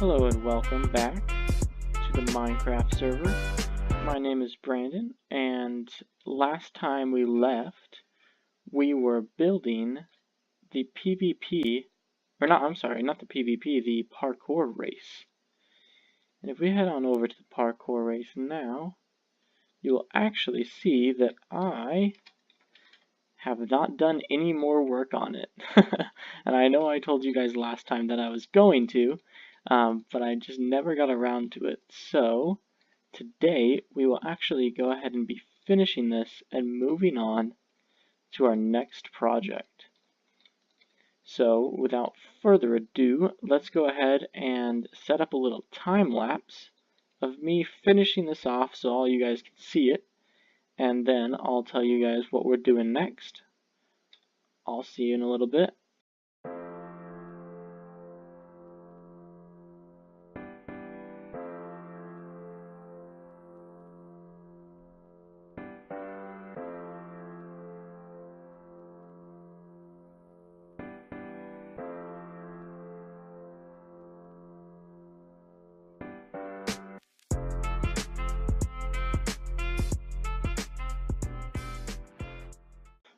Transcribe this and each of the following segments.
Hello and welcome back to the Minecraft server. My name is Brandon, and last time we left, we were building the PvP, or not, I'm sorry, not the PvP, the parkour race. And if we head on over to the parkour race now, you will actually see that I have not done any more work on it. And I know I told you guys last time that I was going to, but I just never got around to it. So today we will actually go ahead and be finishing this and moving on to our next project. So without further ado, let's go ahead and set up a little time lapse of me finishing this off so all you guys can see it, and then I'll tell you guys what we're doing next. I'll see you in a little bit.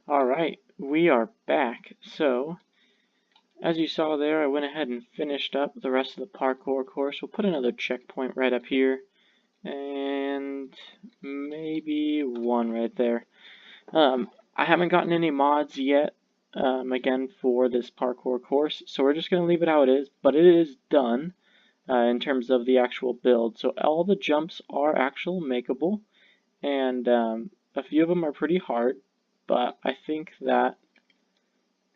Alright, we are back. So, as you saw there, I went ahead and finished up the rest of the parkour course. We'll put another checkpoint right up here, and maybe one right there. I haven't gotten any mods yet, again, for this parkour course, so we're just going to leave it how it is, but it is done in terms of the actual build. So all the jumps are actual makeable, and a few of them are pretty hard. But I think that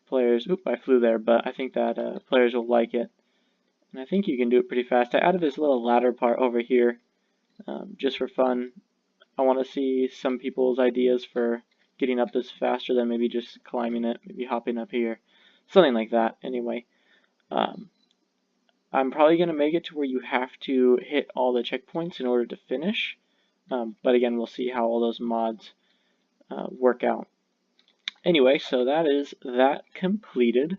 players, I flew there, but I think that players will like it. And I think you can do it pretty fast. I added this little ladder part over here just for fun. I want to see some people's ideas for getting up this faster than maybe just climbing it, maybe hopping up here. Something like that, anyway. I'm probably going to make it to where you have to hit all the checkpoints in order to finish. But again, we'll see how all those mods work out. Anyway, so that is that completed,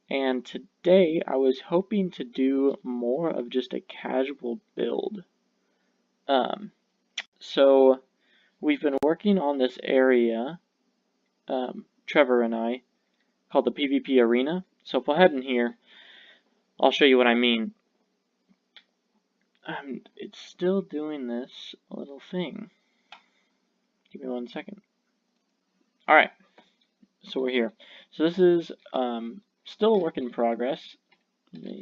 and today I was hoping to do more of just a casual build. So we've been working on this area, Trevor and I, called the PvP Arena. So if we'll head in here, I'll show you what I mean. It's still doing this little thing. Give me 1 second. Alright. So we're here. So this is still a work in progress. There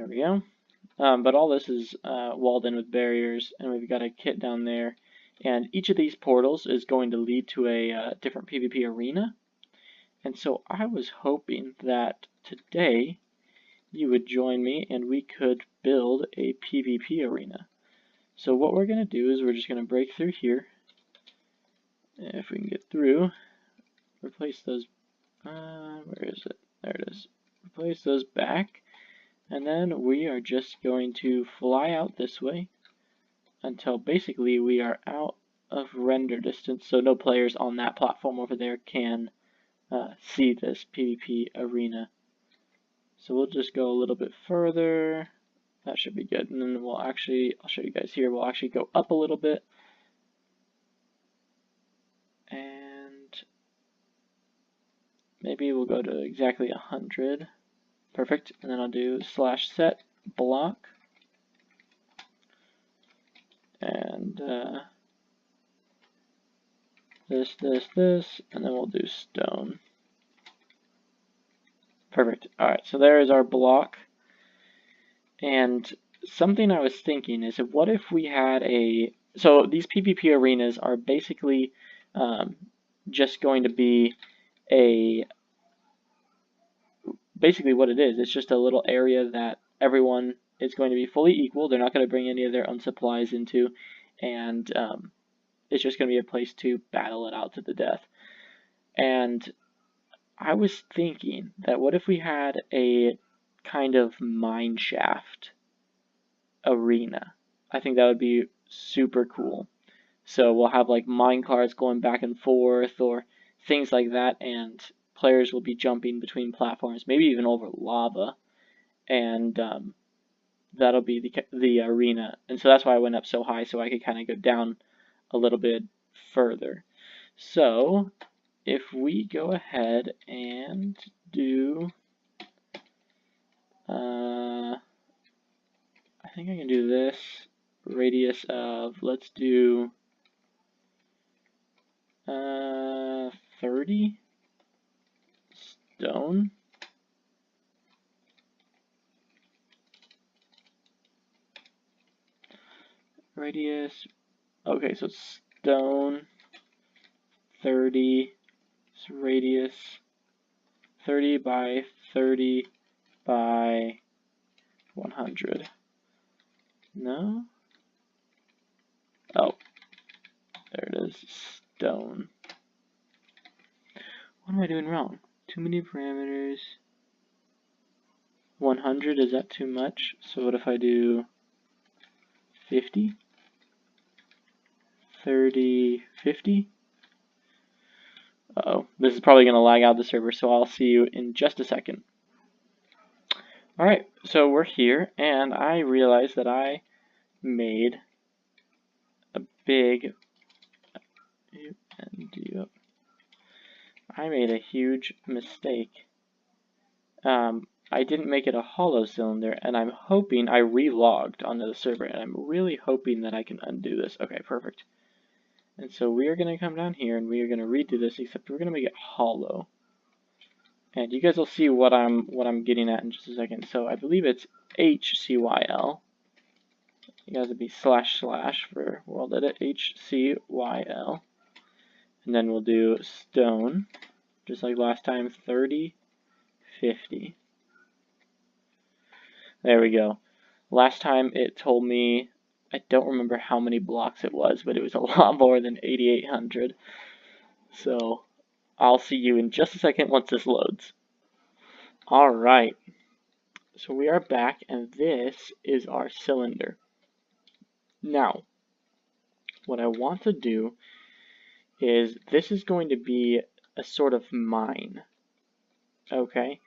we go. But all this is walled in with barriers, and we've got a kit down there. And each of these portals is going to lead to a different PvP arena. And so I was hoping that today you would join me and we could build a PvP arena. So what we're going to do is we're just going to break through here. If we can get through, replace those, where is it? There it is. Replace those back, and then we are just going to fly out this way until basically we are out of render distance, so no players on that platform over there can see this PvP arena. So we'll just go a little bit further. That should be good, and then we'll actually, I'll show you guys here, we'll actually go up a little bit. Maybe we'll go to exactly 100. Perfect. And then I'll do /set block. And this, and then we'll do stone. Perfect. Alright, so there is our block. And something I was thinking is, what if we had a... So these PvP arenas are basically just going to be basically what it is. It's just a little area that everyone is going to be fully equal. They're not going to bring any of their own supplies into, and it's just going to be a place to battle it out to the death. And I was thinking that what if we had a kind of mineshaft arena? I think that would be super cool. So we'll have like mine carts going back and forth or things like that, and players will be jumping between platforms, maybe even over lava, and that'll be the arena. And so that's why I went up so high, so I could kind of go down a little bit further. So if we go ahead and do, I think I can do this radius of, let's do 30 stone. Radius, okay, so stone, 30, so radius, 30 by 30 by 100. No? Oh, there it is, stone. What am I doing wrong? Too many parameters. 100, is that too much? So what if I do 50? 30, 50? Uh-oh, this is probably going to lag out the server, so I'll see you in just a second. Alright, so we're here, and I realized that I made a big... I made a huge mistake. I didn't make it a hollow cylinder, and I'm hoping I relogged onto the server, and I'm really hoping that I can undo this. Okay, perfect. And so we are going to come down here, and we are going to redo this, except we're going to make it hollow. And you guys will see what I'm getting at in just a second. So I believe it's HCYL. You guys would be / for world edit, HCYL. And then we'll do stone, just like last time, 30, 50. There we go. Last time it told me, I don't remember how many blocks it was, but it was a lot more than 8,800. So I'll see you in just a second once this loads. Alright, so we are back, and this is our cylinder. Now, what I want to do is, this is going to be a sort of mine. Okay?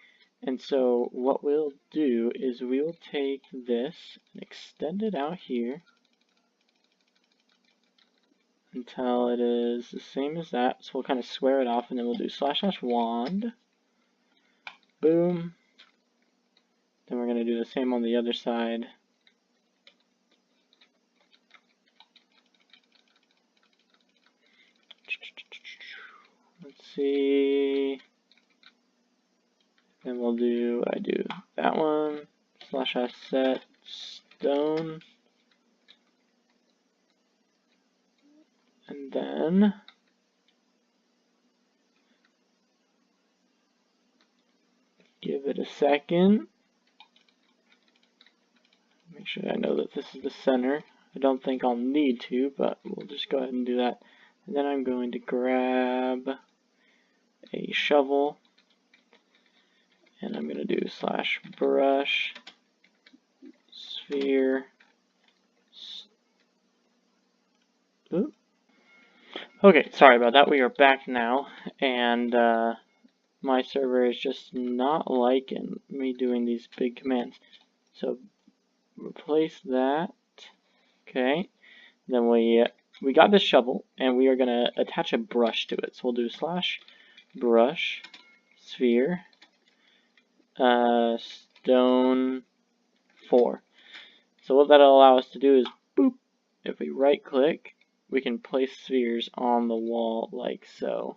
And so what we'll do is we will take this and extend it out here until it is the same as that. So we'll kind of square it off, and then we'll do / wand. Boom. Then we're going to do the same on the other side. Let's see. Then we'll do, I do that one, / set stone. And then give it a second. Make sure I know that this is the center. I don't think I'll need to, but we'll just go ahead and do that. And then I'm going to grab a shovel, and I'm going to do / brush, sphere. Oop. Okay, sorry about that. We are back now, and my server is just not liking me doing these big commands. So replace that. Okay. Then we got this shovel, and we are going to attach a brush to it. So we'll do / brush, sphere, stone 4. So what that'll allow us to do is, boop, if we right click, we can place spheres on the wall like so.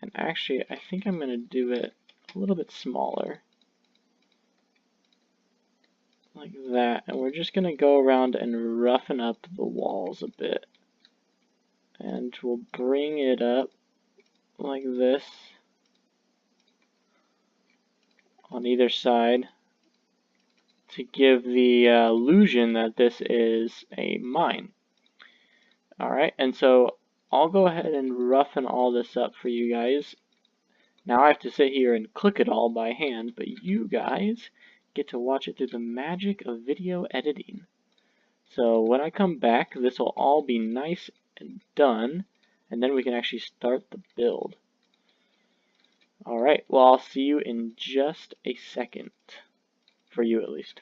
And actually, I think I'm going to do it a little bit smaller. Like that. And we're just going to go around and roughen up the walls a bit. And we'll bring it up like this on either side to give the illusion that this is a mine. Alright, and so I'll go ahead and roughen all this up for you guys. Now I have to sit here and click it all by hand, but you guys get to watch it through the magic of video editing. So when I come back, this will all be nice and done, and then we can actually start the build. Alright, well, I'll see you in just a second. For you, at least.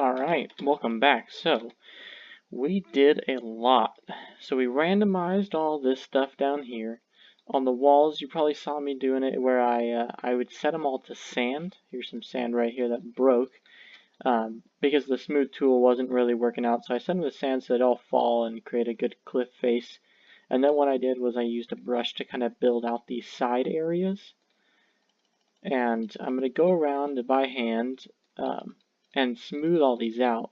Alright, welcome back. So, we did a lot. So we randomized all this stuff down here. On the walls, you probably saw me doing it where I would set them all to sand. Here's some sand right here that broke. Because the smooth tool wasn't really working out, so I set them to sand so they'd all fall and create a good cliff face. And then what I did was I used a brush to kind of build out these side areas. And I'm going to go around by hand and smooth all these out.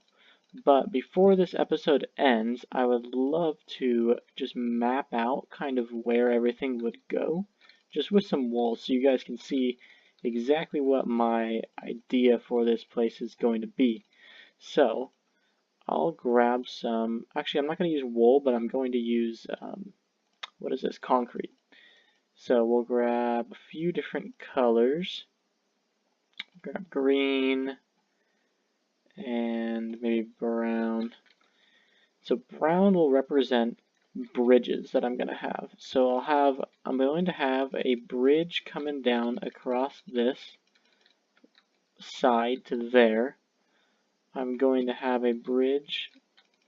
But before this episode ends, I would love to just map out kind of where everything would go, just with some walls, so you guys can see exactly what my idea for this place is going to be. So, I'll grab some, actually I'm not going to use wool, but I'm going to use, what is this, concrete. So we'll grab a few different colors, grab green, and maybe brown. So brown will represent bridges that I'm going to have. So I'm going to have a bridge coming down across this side to there. I'm going to have a bridge,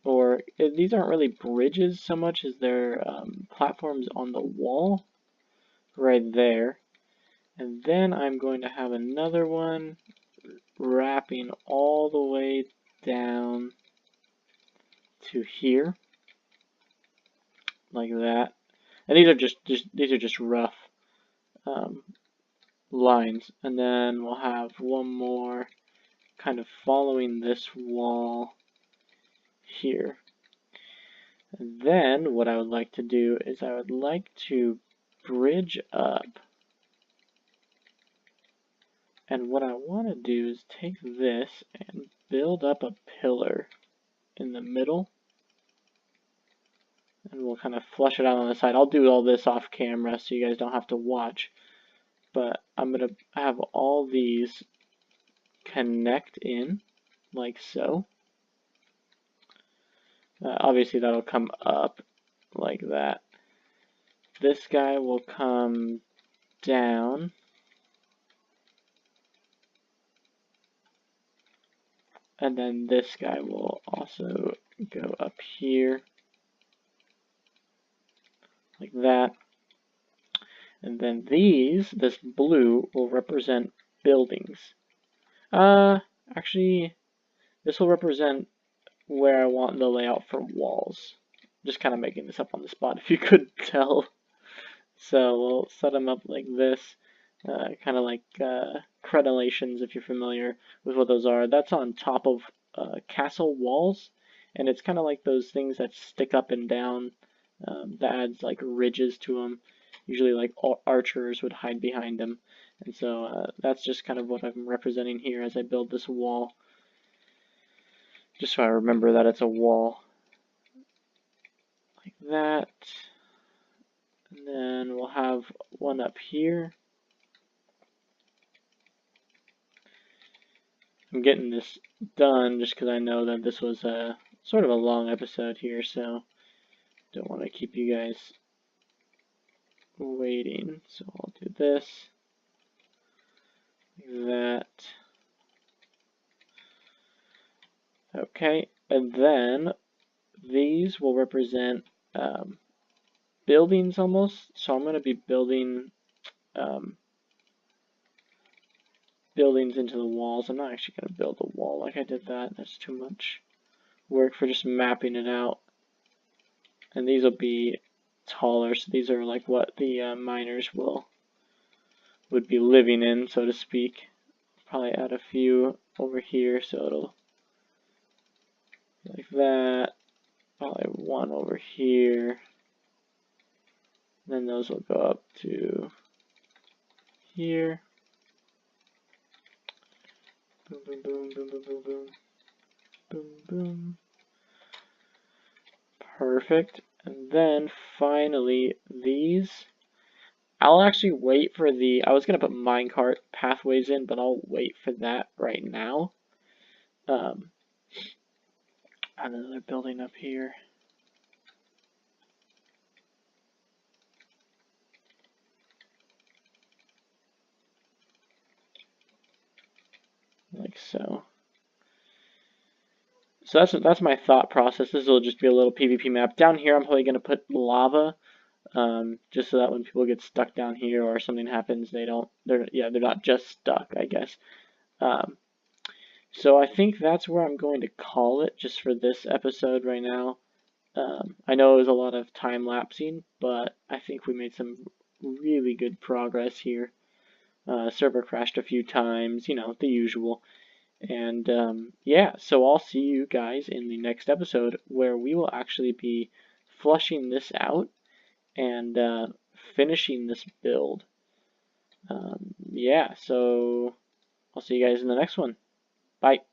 or these aren't really bridges so much as they're platforms on the wall right there. And then I'm going to have another one wrapping all the way down to here, like that. And these are just rough lines. And then we'll have one more kind of following this wall here. And then what I would like to do is I would like to bridge up. And what I want to do is take this and build up a pillar in the middle. And we'll kind of flush it out on the side. I'll do all this off camera so you guys don't have to watch. But I'm going to have all these connect in like so. Obviously that'll come up like that. This guy will come down. And then this guy will also go up here. Like that. And then this blue will represent buildings. Actually, this will represent where I want the layout for walls. Just kind of making this up on the spot if you couldn't tell. So we'll set them up like this, kind of like crenellations if you're familiar with what those are. That's on top of castle walls, and it's kind of like those things that stick up and down that adds like ridges to them. Usually like archers would hide behind them. And so that's just kind of what I'm representing here as I build this wall. Just so I remember that it's a wall. Like that. And then we'll have one up here. I'm getting this done just because I know that this was a sort of a long episode here, so don't want to keep you guys waiting. So I'll do this, like that. Okay, and then these will represent buildings almost. So I'm going to be building buildings into the walls. I'm not actually going to build a wall like I did that. That's too much work for just mapping it out. And these will be taller, so these are like what the miners would be living in, so to speak. Probably add a few over here, so it'll be like that. Probably one over here. Then those will go up to here. Boom, boom, boom, boom, boom, boom, boom, boom, boom. Perfect. And then finally, these. I'll actually wait for I was going to put minecart pathways in, but I'll wait for that right now. Another building up here. Like so. So that's my thought process. This will just be a little PvP map. Down here, I'm probably going to put lava, just so that when people get stuck down here or something happens, they're not just stuck, I guess. So I think that's where I'm going to call it just for this episode right now. I know it was a lot of time lapsing, but I think we made some really good progress here. Server crashed a few times, you know, the usual. And yeah, so I'll see you guys in the next episode where we will actually be flushing this out and finishing this build. Yeah, so I'll see you guys in the next one. Bye.